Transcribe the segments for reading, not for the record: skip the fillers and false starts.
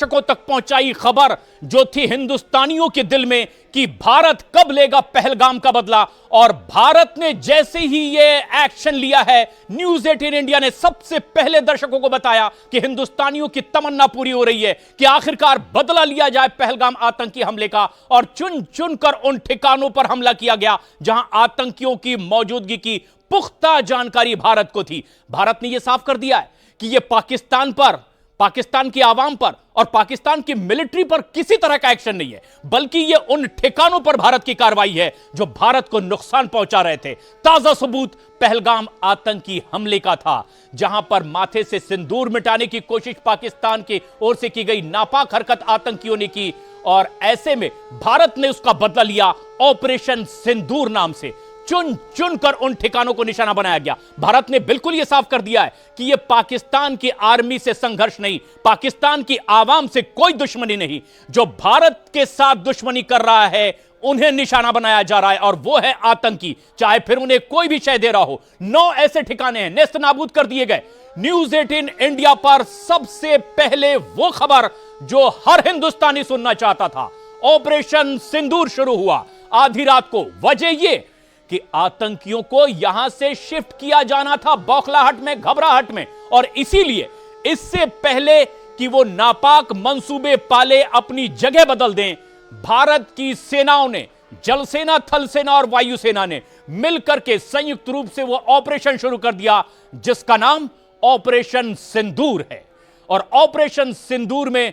दर्शकों तक पहुंचाई खबर जो थी हिंदुस्तानियों के दिल में कि भारत कब लेगा पहलगाम का बदला। और भारत ने जैसे ही यह एक्शन लिया है, न्यूज 18 इंडिया ने सबसे पहले दर्शकों को बताया कि हिंदुस्तानियों की तमन्ना पूरी हो रही है कि आखिरकार बदला लिया जाए पहलगाम आतंकी हमले का। और चुन चुनकर उन ठिकानों पर हमला किया गया जहां आतंकियों की मौजूदगी की पुख्ता जानकारी भारत को थी। भारत ने यह साफ कर दिया है कि यह पाकिस्तान पर, पाकिस्तान की आवाम पर और पाकिस्तान की मिलिट्री पर किसी तरह का एक्शन नहीं है, बल्कि यह उन ठिकानों पर भारत की कार्रवाई है जो भारत को नुकसान पहुंचा रहे थे। ताजा सबूत पहलगाम आतंकी हमले का था, जहां पर माथे से सिंदूर मिटाने की कोशिश पाकिस्तान की ओर से की गई नापाक हरकत आतंकियों ने की। और ऐसे में भारत ने उसका बदला लिया ऑपरेशन सिंदूर नाम से। चुन चुन कर उन ठिकानों को निशाना बनाया गया। भारत ने बिल्कुल यह साफ कर दिया है कि यह पाकिस्तान की आर्मी से संघर्ष नहीं, पाकिस्तान की आवाम से कोई दुश्मनी नहीं। जो भारत के साथ दुश्मनी कर रहा है उन्हें निशाना बनाया जा रहा है, और वो है आतंकी, चाहे फिर उन्हें कोई भी शय दे रहा हो। 9 ऐसे ठिकाने हैं नेस्त नाबूद कर दिए गए। न्यूज 18 इंडिया पर सबसे पहले वो खबर जो हर हिंदुस्तानी सुनना चाहता था। ऑपरेशन सिंदूर शुरू हुआ आधी रात को। वजह यह कि आतंकियों को यहां से शिफ्ट किया जाना था, बौखलाहट में, घबराहट में। और इसीलिए इससे पहले कि वो नापाक मंसूबे पाले अपनी जगह बदल दें, भारत की सेनाओं ने, जल सेना, थल सेना और वायु सेना ने मिलकर के संयुक्त रूप से वो ऑपरेशन शुरू कर दिया जिसका नाम ऑपरेशन सिंदूर है। और ऑपरेशन सिंदूर में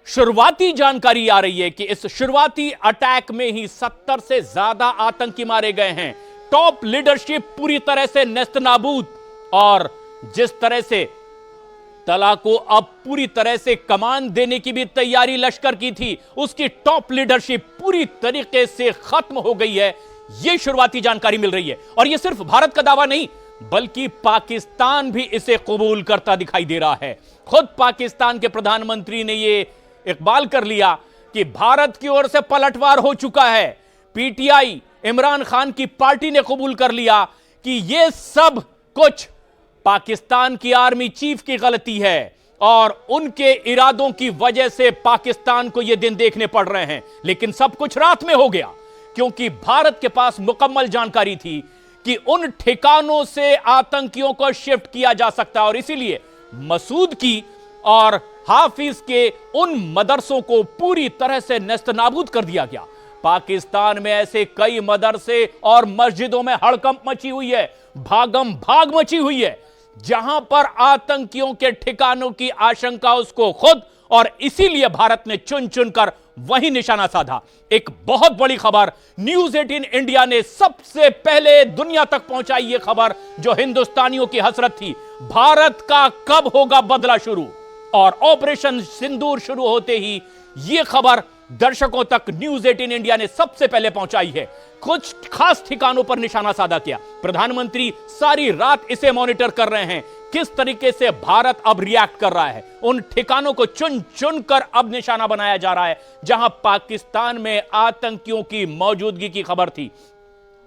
शुरुआती जानकारी आ रही है कि इस शुरुआती अटैक में ही 70 से ज्यादा आतंकी मारे गए हैं। टॉप लीडरशिप पूरी तरह से नेस्तनाबूद। और जिस तरह से तला को अब पूरी तरह से कमान देने की भी तैयारी लश्कर की थी, उसकी टॉप लीडरशिप पूरी तरीके से खत्म हो गई है, यह शुरुआती जानकारी मिल रही है। और यह सिर्फ भारत का दावा नहीं, बल्कि पाकिस्तान भी इसे कबूल करता दिखाई दे रहा है। खुद पाकिस्तान के प्रधानमंत्री ने यह इकबाल कर लिया कि भारत की ओर से पलटवार हो चुका है। पीटीआई, इमरान खान की पार्टी ने कबूल कर लिया कि यह सब कुछ पाकिस्तान की आर्मी चीफ की गलती है और उनके इरादों की वजह से पाकिस्तान को यह दिन देखने पड़ रहे हैं। लेकिन सब कुछ रात में हो गया, क्योंकि भारत के पास मुकम्मल जानकारी थी कि उन ठिकानों से आतंकियों को शिफ्ट किया जा सकता है। और इसीलिए मसूद की और हाफिज के उन मदरसों को पूरी तरह से नेस्तनाबूद कर दिया गया। पाकिस्तान में ऐसे कई मदरसे और मस्जिदों में हड़कंप मची हुई है, भागम भाग मची हुई है, जहां पर आतंकियों के ठिकानों की आशंका उसको खुद, और इसीलिए भारत ने चुन चुनकर वही निशाना साधा। एक बहुत बड़ी खबर न्यूज 18 इंडिया ने सबसे पहले दुनिया तक पहुंचाई, यह खबर जो हिंदुस्तानियों की हसरत थी, भारत का कब होगा बदला शुरू। और ऑपरेशन सिंदूर शुरू होते ही यह खबर दर्शकों तक न्यूज 18 इंडिया ने सबसे पहले पहुंचाई है। कुछ खास ठिकानों पर निशाना साधा किया। प्रधानमंत्री सारी रात इसे मॉनिटर कर रहे हैं, किस तरीके से भारत अब रिएक्ट कर रहा है। उन ठिकानों को चुन चुन कर अब निशाना बनाया जा रहा है जहां पाकिस्तान में आतंकियों की मौजूदगी की खबर थी।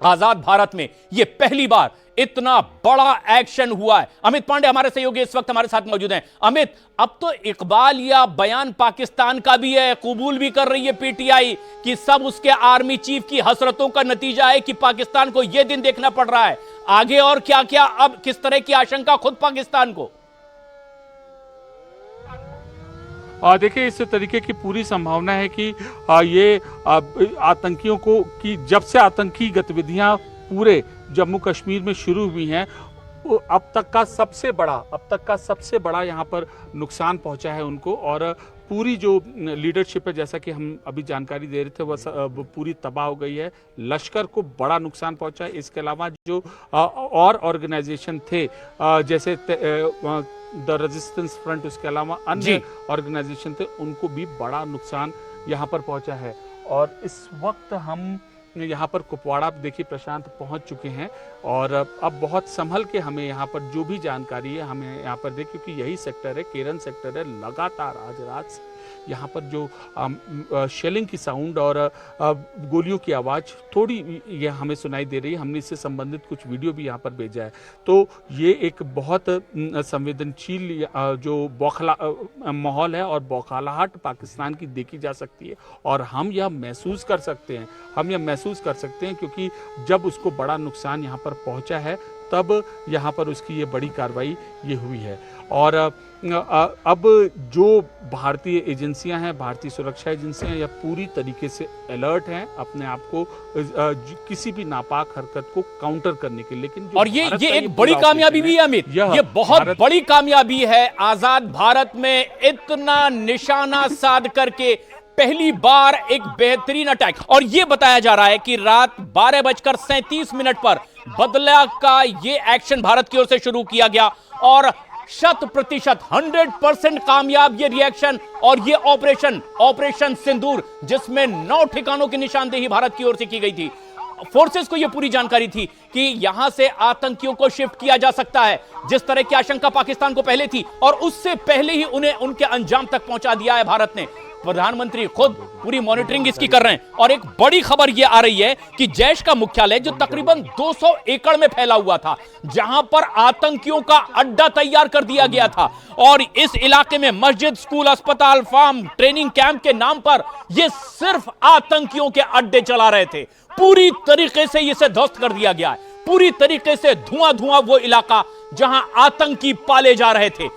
आजाद भारत में यह पहली बार इतना बड़ा एक्शन हुआ है। अमित पांडे हमारे सहयोगी इस वक्त हमारे साथ मौजूद हैं। अमित, अब तो इकबाल या बयान पाकिस्तान का भी है, कबूल भी कर रही है पीटीआई कि सब उसके आर्मी चीफ की हसरतों का नतीजा है कि पाकिस्तान को यह दिन देखना पड़ रहा है। आगे और क्या क्या, अब किस तरह की आशंका खुद पाकिस्तान को? देखिए, इस तरीके की पूरी संभावना है कि ये आतंकियों को, कि जब से आतंकी गतिविधियां पूरे जम्मू कश्मीर में शुरू हुई हैं, अब तक का सबसे बड़ा यहाँ पर नुकसान पहुंचा है उनको। और पूरी जो लीडरशिप है, जैसा कि हम अभी जानकारी दे रहे थे, वह पूरी तबाह हो गई है। लश्कर को बड़ा नुकसान पहुंचा है। इसके अलावा जो और ऑर्गेनाइजेशन थे, जैसे द रेजिस्टेंस फ्रंट, उसके अलावा अन्य ऑर्गेनाइजेशन थे, उनको भी बड़ा नुकसान यहाँ पर पहुंचा है। और इस वक्त हम यहाँ पर कुपवाड़ा, देखिए प्रशांत, पहुँच चुके हैं और अब बहुत संभल के हमें यहाँ पर जो भी जानकारी है हमें यहाँ पर दे, क्योंकि यही सेक्टर है, केरन सेक्टर है। लगातार आज रात यहाँ पर जो शेलिंग की साउंड और गोलियों की आवाज़ थोड़ी ये हमें सुनाई दे रही है। हमने इससे संबंधित कुछ वीडियो भी यहाँ पर भेजा है। तो ये एक बहुत संवेदनशील जो बौखला माहौल है और बौखलाहट पाकिस्तान की देखी जा सकती है, और हम यह महसूस कर सकते हैं क्योंकि जब उसको बड़ा नुकसान यहाँ पर पहुँचा है तब यहाँ पर उसकी ये बड़ी कार्रवाई ये हुई है। और अब जो भारतीय एजेंसियां हैं, भारतीय सुरक्षा एजेंसियां, यह पूरी तरीके से अलर्ट हैं अपने आप को किसी भी नापाक हरकत को काउंटर करने के लिए। लेकिन और ये एक बड़ी कामयाबी भी है अमित, ये बहुत बड़ी कामयाबी है। आजाद भारत में इतना निशाना साध करके पहली बार एक बेहतरीन अटैक, और यह बताया जा रहा है कि रात 12:37 पर बदला का यह एक्शन भारत की ओर से शुरू किया गया और 100% कामयाब ये रिएक्शन और ये ऑपरेशन सिंदूर, जिसमें 9 ठिकानों की निशानदेही भारत की ओर से की गई थी। फोर्सेस को यह पूरी जानकारी थी कि यहां से आतंकियों को शिफ्ट किया जा सकता है, जिस तरह की आशंका पाकिस्तान को पहले थी, और उससे पहले ही उन्हें उनके अंजाम तक पहुंचा दिया है भारत ने। प्रधानमंत्री खुद पूरी मॉनिटरिंग इसकी कर रहे हैं। और एक बड़ी खबर यह आ रही है कि जैश का मुख्यालय, जो तकरीबन 200 एकड़ में फैला हुआ था, जहां पर आतंकियों का अड्डा तैयार कर दिया गया था, और इस इलाके में मस्जिद, स्कूल, अस्पताल, फार्म, ट्रेनिंग कैंप के नाम पर यह सिर्फ आतंकियों के अड्डे चला रहे थे, पूरी तरीके से इसे ध्वस्त कर दिया गया है। पूरी तरीके से धुआं वो इलाका जहां आतंकी पाले जा रहे थे।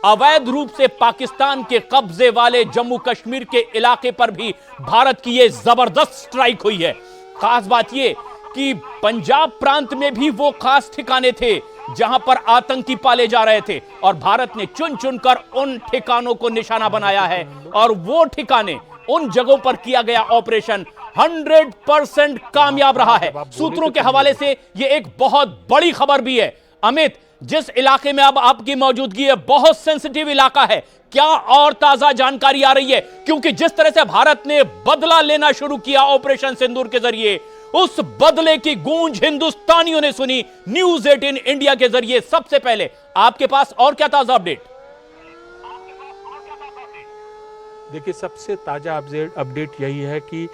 अवैध रूप से पाकिस्तान के कब्जे वाले जम्मू कश्मीर के इलाके पर भी भारत की यह जबरदस्त स्ट्राइक हुई है। खास बात यह कि पंजाब प्रांत में भी वो खास ठिकाने थे जहां पर आतंकी पाले जा रहे थे, और भारत ने चुन चुनकर उन ठिकानों को निशाना बनाया है, और वो ठिकाने, उन जगहों पर किया गया ऑपरेशन 100% कामयाब रहा है। सूत्रों के हवाले से यह एक बहुत बड़ी खबर भी है। अमित, जिस इलाके में अब आपकी मौजूदगी है, बहुत सेंसिटिव इलाका है, क्या और ताजा जानकारी आ रही है? क्योंकि जिस तरह से भारत ने बदला लेना शुरू किया ऑपरेशन सिंदूर के जरिए, उस बदले की गूंज हिंदुस्तानियों ने सुनी न्यूज 18 इंडिया के जरिए सबसे पहले। आपके पास और क्या ताजा अपडेट? देखिए, सबसे ताजा अपडेट यही है कि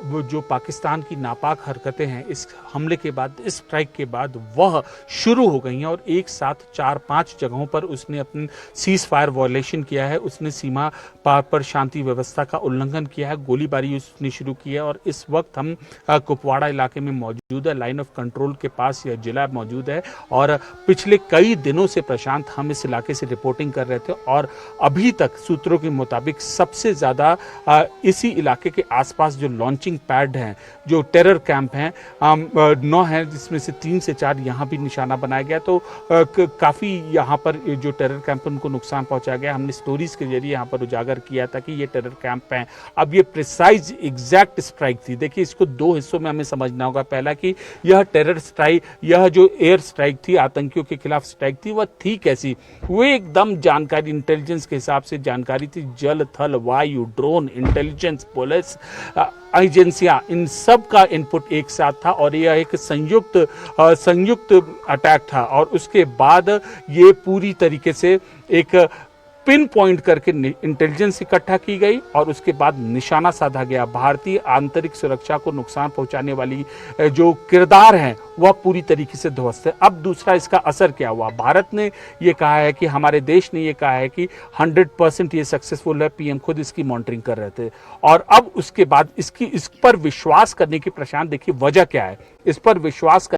वो जो पाकिस्तान की नापाक हरकतें हैं इस हमले के बाद, इस स्ट्राइक के बाद वह शुरू हो गई हैं, और एक साथ 4-5 जगहों पर उसने अपनी सीज फायर वॉयलेशन किया है। उसने सीमा पार पर शांति व्यवस्था का उल्लंघन किया है, गोलीबारी उसने शुरू की है। और इस वक्त हम कुपवाड़ा इलाके में मौजूद है, लाइन ऑफ कंट्रोल के पास यह जिला मौजूद है, और पिछले कई दिनों से प्रशांत हम इस इलाके से रिपोर्टिंग कर रहे थे, और अभी तक सूत्रों के मुताबिक सबसे ज़्यादा इसी इलाके के आसपास जो लॉन्चिंग पैड हैं, जो टेरर कैंप हैं, 9 हैं, जिसमें से 3 से 4 यहाँ भी निशाना बनाया गया। तो काफ़ी यहाँ पर जो टेरर कैंप उनको नुकसान पहुँचा गया। हमने स्टोरीज के जरिए यहाँ पर उजागर किया था कि ये टेरर कैंप हैं। अब ये प्रिसाइज एग्जैक्ट स्ट्राइक थी। देखिए, इसको 2 हिस्सों में हमें समझना होगा। पहला कि यह टेरर स्ट्राइक, यह जो एयर स्ट्राइक थी, आतंकियों के खिलाफ स्ट्राइक थी, वह थी कैसी? वो एकदम जानकारी, इंटेलिजेंस के हिसाब से जानकारी थी। जल, थल, वायु, ड्रोन, इंटेलिजेंस, पुलिस एजेंसियां, इन सब का इनपुट एक साथ था, और यह एक संयुक्त अटैक था। और उसके बाद ये पूरी तरीके से एक पिन पॉइंट करके इंटेलिजेंस इकट्ठा की गई, और उसके बाद निशाना साधा गया। भारतीय आंतरिक सुरक्षा को नुकसान पहुंचाने वाली जो किरदार हैं वह पूरी तरीके से ध्वस्त है। अब दूसरा, इसका असर क्या हुआ? भारत ने ये कहा है कि, हमारे देश ने ये कहा है कि 100% ये सक्सेसफुल है। पीएम खुद इसकी मॉनिटरिंग कर रहे थे, और अब उसके बाद इस पर विश्वास करने की, प्रशांत देखिए वजह क्या है, इस पर विश्वास